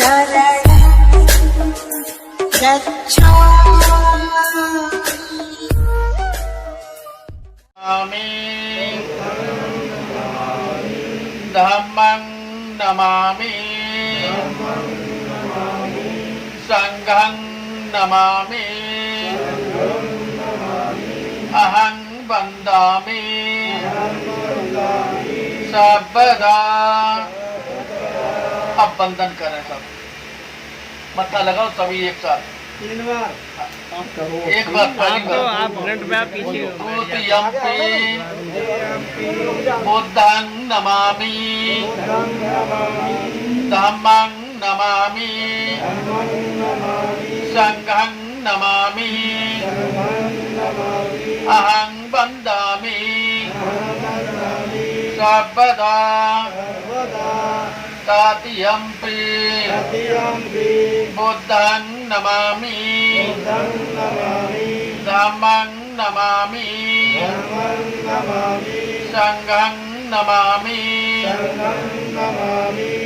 शरणं गच्छामि धम्मं नमामि संघं नमामि अहं वन्दामि सर्वदा। अब बंधन करें सब, मत्था लगाओ सभी एक साथ 3 बार। एक बार पहली बार आप फ्रंट में आप पीछे द्वितीयम्पि बुद्धं नमामि धम्मं नमामि संघं नमामि अहं वन्दामि सर्वदा। तृतीयम्पि बुद्धं नमामि धम्मं नमामि संघं नमामि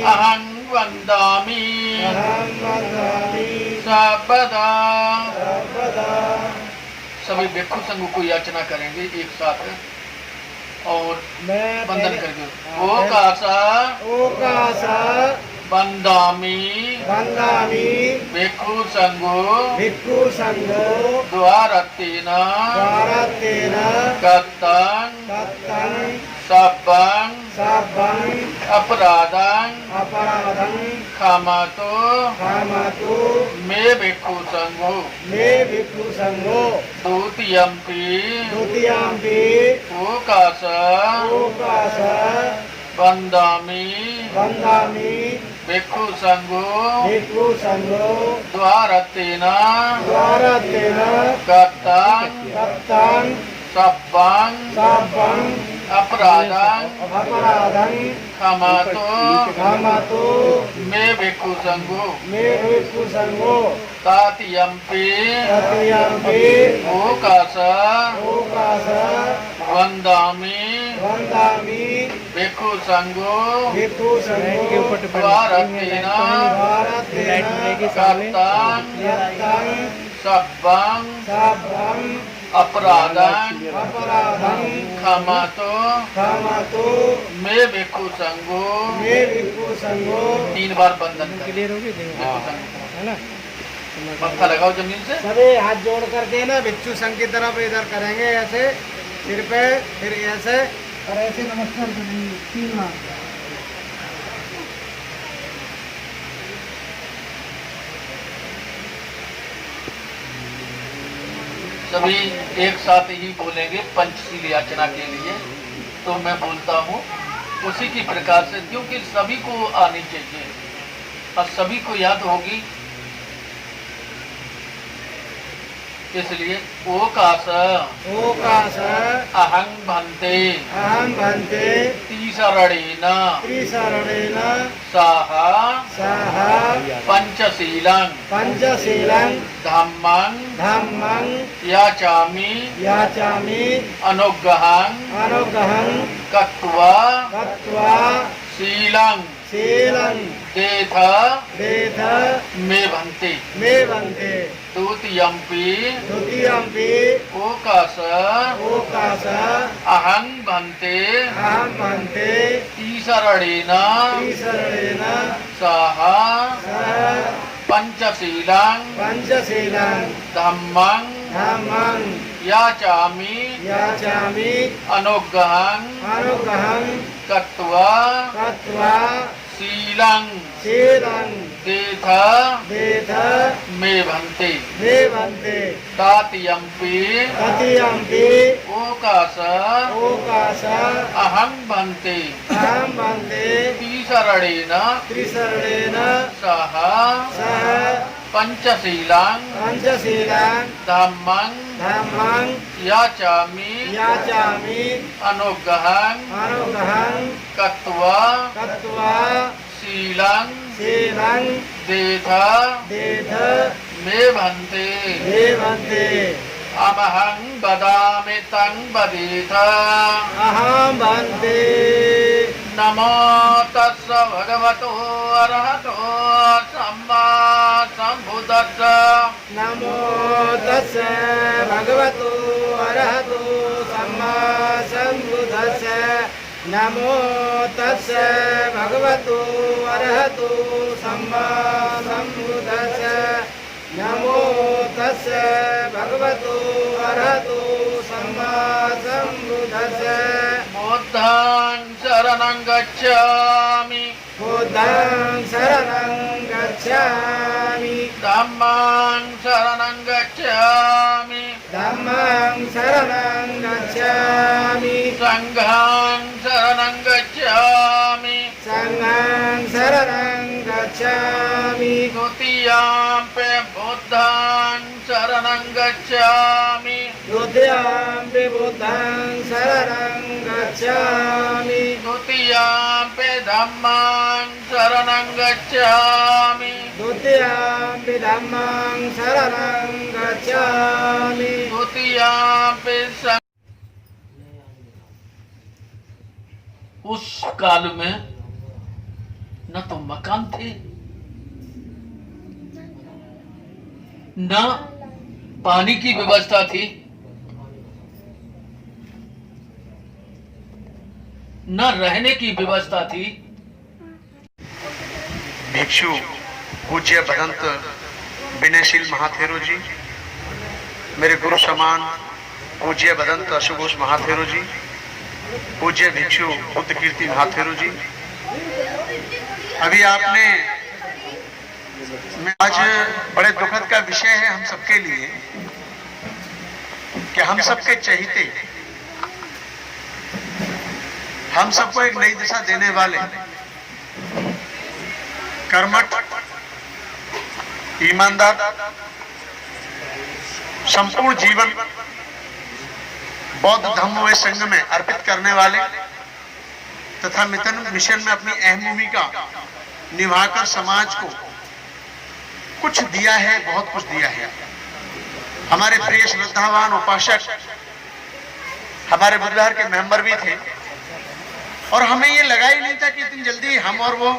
अहं वन्दामि सर्वदा। सभी भिक्षु संघ को याचना करेंगे एक साथ और बंधन करके ओकाश वन्दामि भिक्षु संघो द्वारतेन कृतं सब्बं अपराधं क्षमतो मे भिक्षु संघो। द्वितीयम्पि ओकाश वन्दामि भिक्षु संघो द्वारतेन कृतं सब्बं अपराधं क्षमतो मे भिक्षु संघो। तृतीयम्पि ओकाश वन्दामि भिक्षु संघो द्वारतेन कृतं सब्बं अपराधं क्षमतो मे भिक्षु संघो। 3 बार बंधन क्लियर होगी है ना। मत्था लगाओ जमीन से। सभी हाथ जोड़ करके ना भिक्षु संघ की तरफ इधर करेंगे, ऐसे सिर पे, फिर ऐसे और ऐसे नमस्कार करेंगे 3 बार। सभी एक साथ ही बोलेंगे पंचशील याचना के लिए। तो मैं बोलता हूँ उसी की प्रकार से, क्योंकि सभी को आनी चाहिए और सभी को याद होगी, इसलिए ओकाश अहं भन्ते त्रिशरणेन सह पंचशीलं धम्मं याचामि अनुग्रहं कृत्वा शीलं देथ मे भन्ते। द्वितीयम्पि ओकाश अहं भन्ते त्रिशरणेन सह पंचशीलं धम्मं याचामि अनुग्रहं कृत्वा शीलं देथ मे भन्ते। तृतीयम्पि ओकाश अहं भन्ते त्रिशरणेन सह पंचशीलं धम्मं याचामि अनुग्रहं कृत्वा शीलं देथ मे भन्ते। अहं वदामि तं वदेथ। अहं भन्ते। नमो तस्स भगवतो अरहतो नमो तस्से भगवतो अरहतो सम्मा सम्बुद्धस्से नमो तस्से भगवतो अरहतो सम्मा सम्बुद्धस्से नमो तस्से भगवतो अरहतो सम्मा सम्बुद्धस्से बुद्धं शरणं गच्छामि बुद्धं शरणं गच्छामि धम्मं शरणं गच्छामि धम्मं शरणं गच्छामि संघं शरणं गच्छामि संघं शरणं गच्छामि द्वितीयाम्पि बुद्धं शरणं गच्छामि द्वितीयाम्पि बुद्धं शरणं गच्छामि द्वितीयाम्पि धम्मं शरणं गच्छामि द्वितीयाम्पि धम्मं शरणं गच्छामि द्वितीयाम्पि उस काल में न तो मकान थे, न पानी की व्यवस्था थी, न रहने की व्यवस्था थी। भिक्षु पूज्य भगंत विनयशील महाथेरो जी, मेरे गुरु समान पूज्य भगंत अशुघोष महाथेरो जी, पूज्य भिक्षु बुद्ध कीर्ति महाथेरो जी, अभी आपने आज बड़े दुखद का विषय है हम सबके लिए कि हम सबके चहेते, हम सबको एक नई दिशा देने वाले कर्मठ, ईमानदार, संपूर्ण जीवन बौद्ध धम्म संघ में अर्पित करने वाले तथा मिशन में अपनी अहम भूमिका निभाकर समाज को कुछ दिया है, बहुत कुछ दिया है। हमारे प्रिय श्रद्धावान उपासक हमारे बुधवार के मेंबर भी थे और हमें ये लगा ही नहीं था कि इतनी जल्दी हम और वो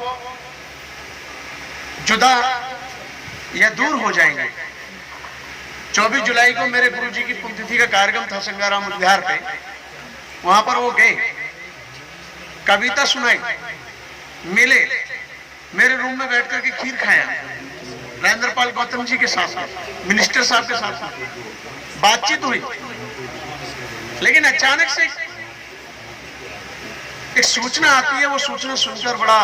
जुदा या दूर हो जाएंगे। 24 जुलाई को मेरे गुरुजी की पुण्यतिथि का कार्यक्रम था संगाराम उद्यान पे, वहां पर वो गए, कविता सुनाई, मिले, मेरे रूम में बैठ करके खीर खाया राजेंद्रपाल गौतम जी के साथ, मिनिस्टर साहब के साथ बातचीत हुई। लेकिन अचानक से एक सूचना आती है, वो सूचना सुनकर बड़ा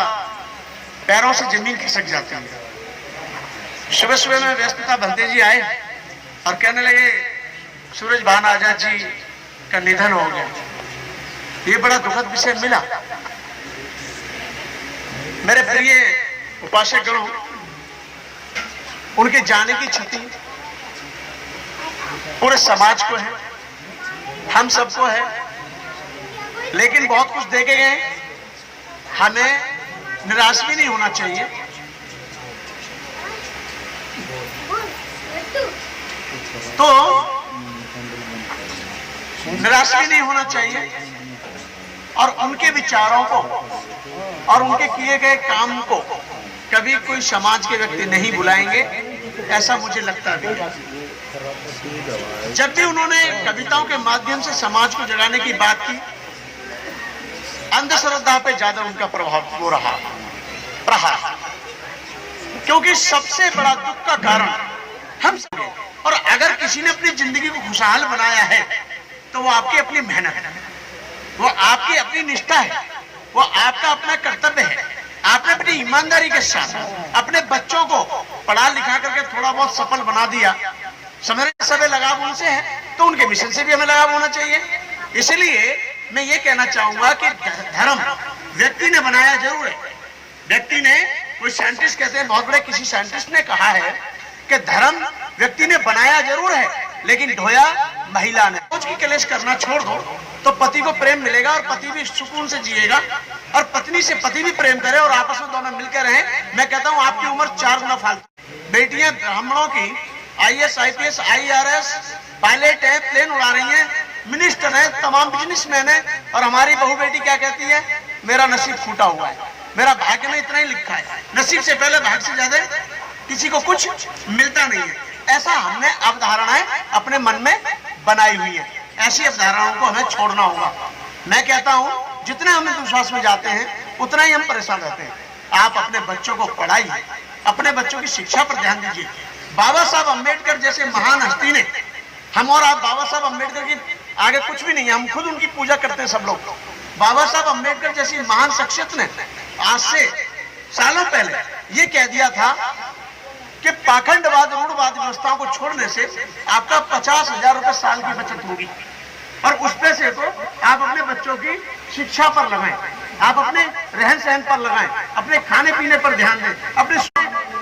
पैरों से जमीन खिसक जाती है। सुबह सुबह में व्यस्तता भलते जी आए और कहने लगे सूरज भान आजाद जी का निधन हो गया। ये बड़ा दुखद विषय मिला। मेरे प्रिय उपासक गणों, उनके जाने की क्षति पूरे समाज को है, हम सबको है, लेकिन बहुत कुछ देखे गए, हमें निराश भी नहीं होना चाहिए। तो निराश भी नहीं होना चाहिए और उनके विचारों को और उनके किए गए काम को कभी कोई समाज के व्यक्ति नहीं भुलाएंगे, ऐसा मुझे लगता भी। जब भी उन्होंने कविताओं के माध्यम से समाज को जगाने की बात की, अंधश्रद्धा पे ज्यादा उनका प्रभाव हो रहा, क्योंकि सबसे बड़ा दुख का कारण हम सब। और अगर किसी ने अपनी जिंदगी को खुशहाल बनाया है तो वो आपकी अपनी मेहनत है, वो आपकी अपनी निष्ठा है, वो आपका अपना कर्तव्य है। आपने अपनी ईमानदारी के साथ अपने बच्चों को पढ़ा लिखा करके थोड़ा बहुत सफल बना दिया। समय समय लगाव उनसे है तो उनके मिशन से भी हमें लगाव होना चाहिए। इसलिए मैं ये कहना चाहूंगा कि धर्म व्यक्ति ने बनाया जरूर है। व्यक्ति ने, कोई साइंटिस्ट कहते हैं, बहुत बड़े किसी साइंटिस्ट ने कहा है कि धर्म व्यक्ति ने बनाया जरूर है लेकिन ढोया महिला ने। रोज की कलेश करना छोड़ दो तो पति को प्रेम मिलेगा और पति भी सुकून से जिएगा, और पत्नी से पति भी प्रेम करे और आपस में दोनों मिलकर रहें। मैं कहता हूं आपकी उम्र 4 गुना फालतू। बेटियां ब्राह्मणों की IAS, IPS, IRS पायलट है, प्लेन उड़ा रही हैं, मिनिस्टर है, तमाम बिजनेसमैन है, और हमारी बहू बेटी क्या कहती है? मेरा नसीब फूटा हुआ है, मेरा भाग्य में इतना ही लिखा है। नसीब से पहले भाग्य से ज्यादा किसी को कुछ मिलता नहीं है। ऐसा हमने अवधारणाएं अपने मन में बनाई हुई है। ऐसी अवधारणाओं को हमें छोड़ना होगा। मैं कहता हूं जितने हम अंधविश्वास में जाते हैं उतना ही हम परेशान रहते हैं। आप अपने बच्चों को पढ़ाइए, अपने बच्चों की शिक्षा पर ध्यान दीजिए। बाबा साहब अम्बेडकर जैसे महान हस्ती ने, हम और आप बाबा साहब अम्बेडकर की आगे कुछ भी नहीं है, हम खुद उनकी पूजा करते हैं सब लोग। बाबा साहब अम्बेडकर जैसी महान शख्सियत ने आज से सालों पहले ये कह दिया था कि पाखंडवाद रूढ़वाद व्यवस्थाओं को छोड़ने से आपका 50,000 रुपए साल की बचत होगी, और उस पैसे को आप अपने बच्चों की शिक्षा पर लगाएं, आप अपने रहन सहन पर लगाएं, अपने खाने पीने पर ध्यान दें, अपने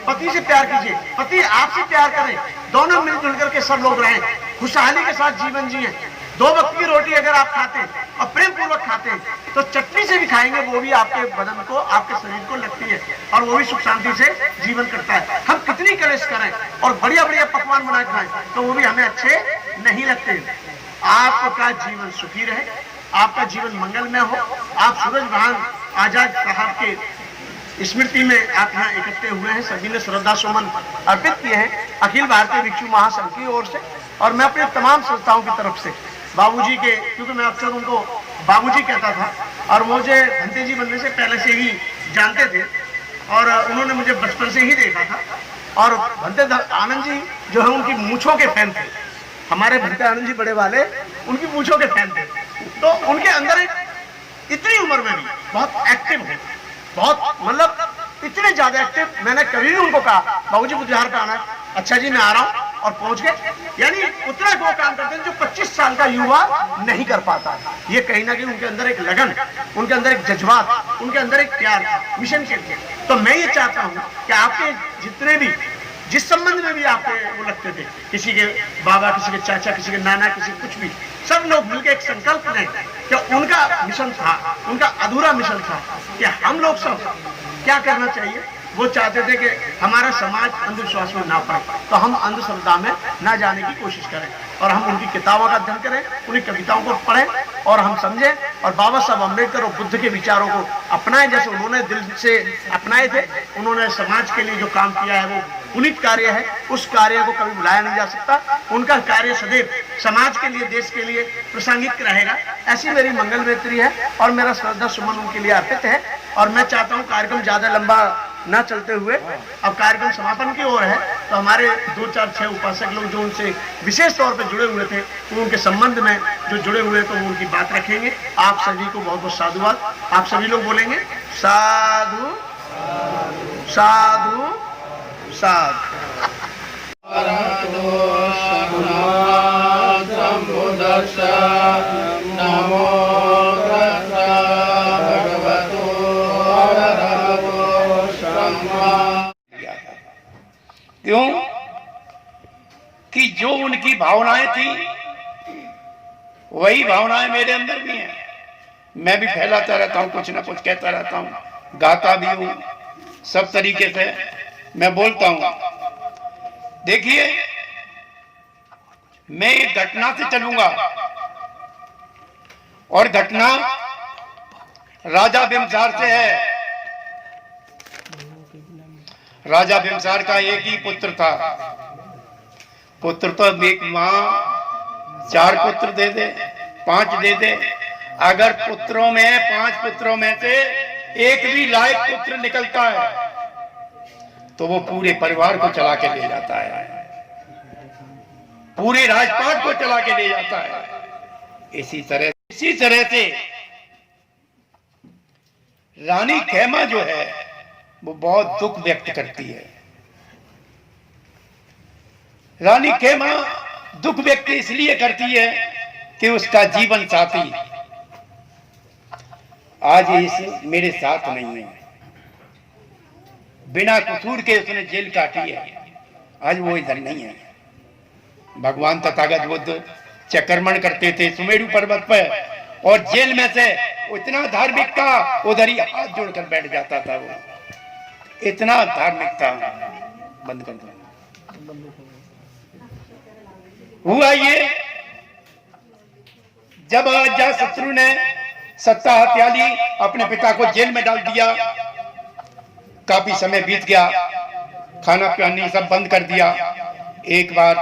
पति से प्यार कीजिए, पति आपसे प्यार करें, दोनों मिलजुल करके सब लोग रहें, खुशहाली के साथ जीवन जिए। 2 वक्त की रोटी अगर आप खाते हैं और प्रेम पूर्वक खाते हैं तो चटनी से भी खाएंगे, वो भी आपके बदन को, आपके शरीर को लगती है और वो भी सुख शांति से जीवन करता है। हम कितनी कलेश करें और बढ़िया बढ़िया पकवान बना खाएं तो वो भी हमें अच्छे नहीं लगते। आपका जीवन सुखी रहे, आपका जीवन मंगलमय हो। आप सूरज भान आजाद साहब के स्मृति में आप यहाँ इकट्ठे हुए हैं, सभी ने श्रद्धा सुमन अर्पित किए हैं अखिल भारतीय भिक्षु महासंघ की ओर से, और मैं अपने तमाम संस्थाओं की तरफ से बाबूजी के, क्योंकि मैं अक्सर उनको बाबूजी कहता था और मुझे भंते जी बनने से पहले से ही जानते थे और उन्होंने मुझे बचपन से ही देखा था। और भंते आनंद जी जो है उनकी मूंछों के फैन थे, हमारे भंते आनंद जी बड़े वाले उनकी मूंछों के फैन थे। तो उनके अंदर एक इतनी उम्र में भी बहुत एक्टिव है, बहुत मतलब इतने ज्यादा एक्टिव। मैंने कभी भी उनको कहा बाबूजी बुद्धिहार पे आना है, अच्छा जी मैं आ रहा हूँ, और पहुंच गए। यानी उतना वो काम करते हैं जो 25 साल का युवा नहीं कर पाता। ये कहीं ना कहीं उनके अंदर एक लगन, उनके अंदर एक जज्बात, उनके अंदर एक प्यार मिशन के लिए। तो मैं ये चाहता हूँ कि आपके जितने भी जिस संबंध में भी आपके वो लगते थे, किसी के बाबा, किसी के चाचा, किसी के नाना, किसी कुछ भी, सब लोग मिलकर एक संकल्प लें कि उनका मिशन था, उनका अधूरा मिशन था कि हम लोग सब क्या करना चाहिए। वो चाहते थे कि हमारा समाज अंधविश्वास में ना पड़े, तो हम अंधश्रद्धा में ना जाने की कोशिश करें और हम उनकी किताबों का अध्ययन करें, उनकी कविताओं को पढ़ें और हम समझें और बाबा साहब अम्बेडकर और बुद्ध के विचारों को अपनाएं जैसे उन्होंने दिल से अपनाए थे। उन्होंने समाज के लिए जो काम किया है वो पुनीत कार्य है, उस कार्य को कभी भुलाया नहीं जा सकता। उनका कार्य सदैव समाज के लिए, देश के लिए प्रासंगिक रहेगा। ऐसी मेरी मंगल मैत्री है और मेरा श्रद्धा सुमन उनके लिए अर्पित है। और मैं चाहता हूँ कार्यक्रम ज्यादा लंबा ना चलते हुए अब कार्यक्रम समापन की ओर है, तो हमारे 2, 4, 6 उपासक लोग जो उनसे विशेष तौर पर जुड़े हुए थे वो उनके संबंध में जो जुड़े हुए तो वो उनकी बात रखेंगे। आप सभी को बहुत बहुत साधुवाद। आप सभी लोग बोलेंगे साधु साधु साधु। नमो क्यों कि जो उनकी भावनाएं थी वही भावनाएं मेरे अंदर भी हैं। मैं भी फैलाता रहता हूं, कुछ ना कुछ कहता रहता हूं, गाता भी हूं, सब तरीके से मैं बोलता हूं। देखिए मैं एक घटना से चलूंगा और घटना राजा बिम्बसार से है। राजा बिम्बसार का एक ही पुत्र था। पुत्र तो एक मां 4 पुत्र दे दे, 5 दे दे, अगर पुत्रों में 5 पुत्रों में से एक भी लायक पुत्र निकलता है तो वो पूरे परिवार को चला के ले जाता है, पूरे राजपाट को चला के ले जाता है। इसी तरह से रानी खेमा जो है वो बहुत दुख व्यक्त करती है। रानी खेमा दुख व्यक्त इसलिए करती है कि उसका जीवन साथी आज इस मेरे साथ नहीं है। बिना कसूर के उसने जेल काटी है, आज वो इधर नहीं है। भगवान तथागत बुद्ध चक्रमण करते थे सुमेरु पर्वत पर और जेल में से इतना धार्मिक था, उधर ही हाथ जोड़कर बैठ जाता था। वो इतना धार्मिक था। बंद कर दो। हुआ ये जब अजातशत्रु ने सत्ता हत्या ली, अपने पिता को जेल में डाल दिया, काफी समय बीत गया, खाना पानी सब बंद कर दिया, एक बार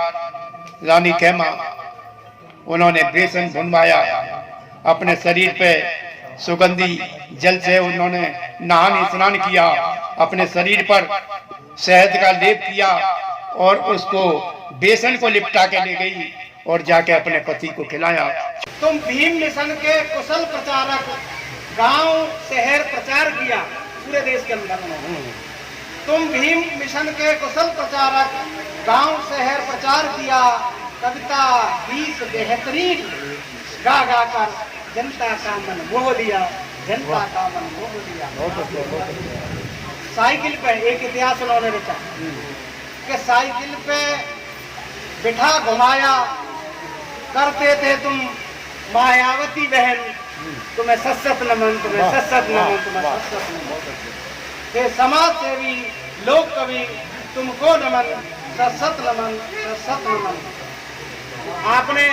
रानी खेमा उन्होंने बेसन भुनवाया, अपने शरीर पे सुगंधी जल से उन्होंने नहान स्नान किया, अपने शरीर पर शहद का लेप किया और उसको बेसन को लिपटा के ले गई और जाके अपने पति को खिलाया। तुम भीम मिशन के कुशल प्रचारक, गांव शहर प्रचार किया पूरे देश के अंदर में। तुम भीम मिशन के कुशल प्रचारक, गांव शहर प्रचार किया, कविता गीत बेहतरीन गा गा कर जनता का मन मोह लिया, जनता का मन मोह लिया। साइकिल पे एक इतिहास उन्होंने रचा कि साइकिल पे बिठा घुमाया करते थे तुम मायावती बहन, तुम्हें सशक्त नमन, तुम्हें सशक्त नमन, तुम्हें सशक्त नमन। हे समाज सेवी लोक कवि, तुमको नमन, सशक्त नमन, सशक्त नमन। आपने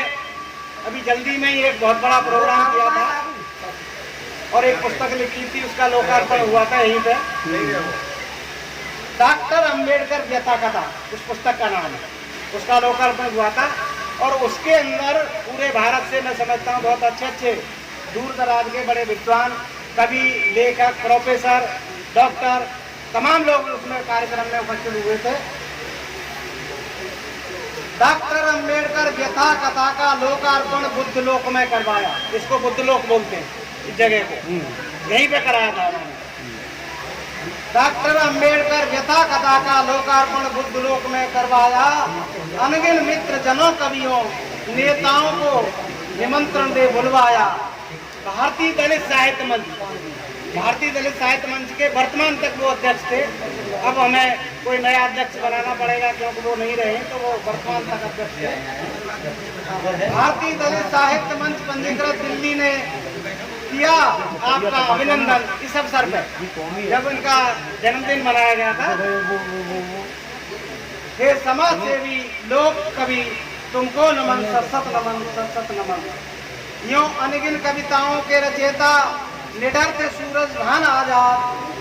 अभी जल्दी में ही एक बहुत बड़ा प्रोग्राम किया था और एक पुस्तक लिखी थी, उसका लोकार्पण हुआ था यहीं पे। डॉक्टर अंबेडकर व्यथा कथा उस पुस्तक का नाम है, उसका लोकार्पण हुआ था। और उसके अंदर पूरे भारत से मैं समझता हूँ बहुत अच्छे अच्छे दूर दराज के बड़े विद्वान, कवि, लेखक, प्रोफेसर, डॉक्टर, तमाम लोग उसमें कार्यक्रम में उपस्थित हुए थे। डॉक्टर अंबेडकर व्यथा कथा का लोकार्पण बुद्ध लोक में करवाया, इसको बुद्ध लोक बोलते हैं इस जगह को, यहीं पे कराया था उन्होंने। डॉक्टर अंबेडकर व्यथा कथा का लोकार्पण बुद्ध लोक में करवाया, अनगिन मित्र जनों, कवियों, नेताओं को निमंत्रण दे बुलवाया। भारतीय दलित साहित्य मंच, भारतीय दलित साहित्य मंच के वर्तमान तक वो अध्यक्ष थे, अब हमें कोई नया अध्यक्ष बनाना पड़ेगा क्योंकि वो नहीं रहे, तो वो वर्तमान तक अध्यक्ष थे। भारतीय दलित साहित्य मंच पंजीकृत दिल्ली ने किया आपका अभिनंदन इस अवसर पर जब उनका जन्मदिन मनाया गया था। हे समाज सेवी लोक कवि, तुमको नमन, सशक्त नमन, सशक्त नमन। यूं अनगिन कविताओं के रचयिता, निडर थे सूरज भान आजाद,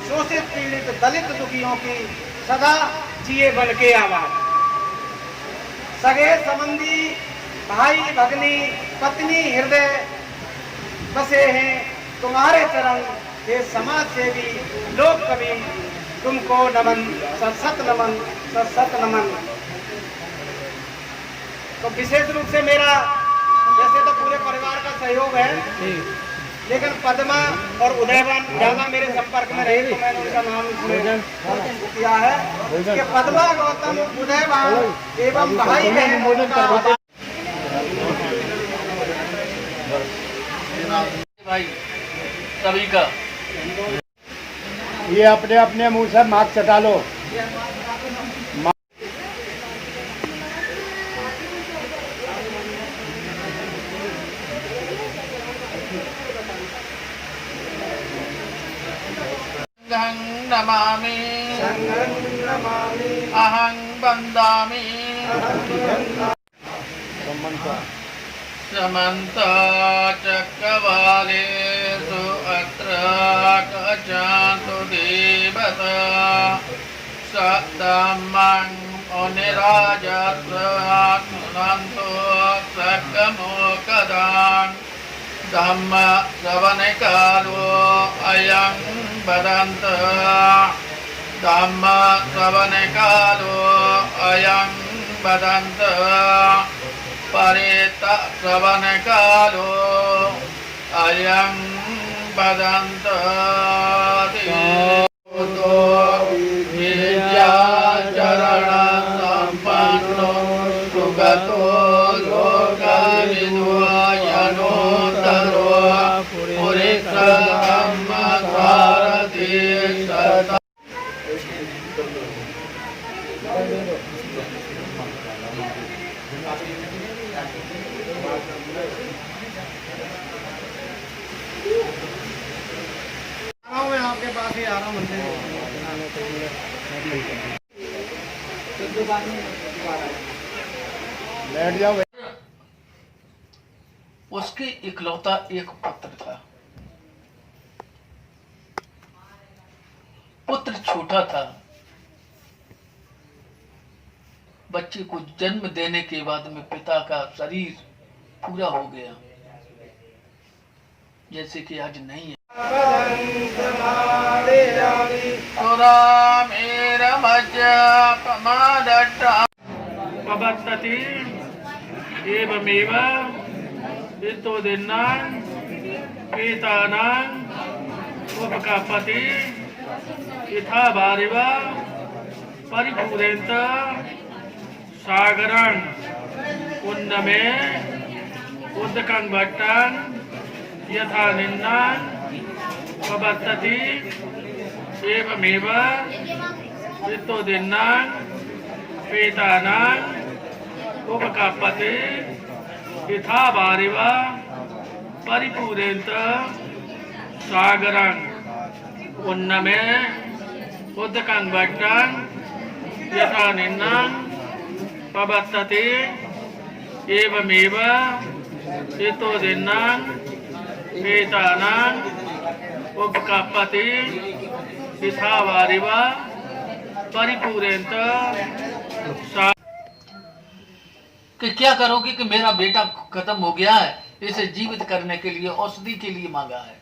शोषित पीड़ित दलित दुखियों की सदा जिए बन के आवाज। सगे संबंधी, भाई भगनी, पत्नी हृदय बसे हैं तुम्हारे चरण। हे समाज सेवी लोक कवि, तुमको नमन, सशक्त नमन, सशक्त नमन। तो विशेष रूप से मेरा, वैसे तो पूरे परिवार का सहयोग है, लेकिन पद्मा और उदयवान ज्यादा मेरे संपर्क में रहे तो मैंने उनका नाम इसमें किया है कि पद्मा, गौतम, उदयवान एवं भाई बहन का भाई सभी का ये अपने अपने मुंह से मास्क चटा लो। संघं नमामि, अहं वन्दामि। समन्त चक्रवालेषु अत्र गच्छन्तु देवता, सद्धम्मं मुनिराजस्य शृण्वन्तु सकमोकदान्। धम्म श्रवणकालो अयं वदन्तु, धम्म श्रवणकालो अयं वदन्तु, परेत श्रवणकालो अयं वदन्तु। विद्याचरण सम्पन्नो सुगतो लोकविदो यनोतरो पुरुषोत्तम सारथि सदा। मैं आपके पास ही आ रहा हूँ मंदिर। बैठ जाओ। उसके इकलौता एक पुत्र था। पुत्र छोटा था, बच्चे को जन्म देने के बाद में पिता का शरीर पूरा हो गया, जैसे कि आज नहीं है। पबत्तति एवमेव वित्तोदिन्नान् पीतानाम् उपकापति यथा वारिव परिपूरेन्त सागरं पुण्यमे उदकं भट्टं यथा निन्नान् पबत्तति एवमेव वित्तोदिन्नान् पीतानाम् उपकापति यथा वारिव परिपूरेन्त सागरं पुण्यमे उदकं भट्टं यथा निन्नान् पबत्तति एवमेव वित्तोदिन्नान् पीतानाम् उपकापति यथा वारिव परिपूरेन्त कि क्या करोगे कि मेरा बेटा खत्म हो गया है, इसे जीवित करने के लिए औषधि के लिए मांगा है,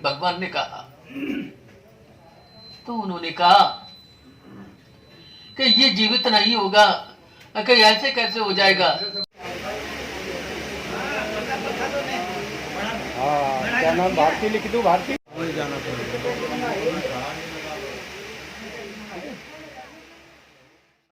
भगवान ने कहा। तो उन्होंने कहा कि ये जीवित नहीं होगा, कि ऐसे कैसे हो जाएगा। क्या नाम भारती लिख दो, भारती जाना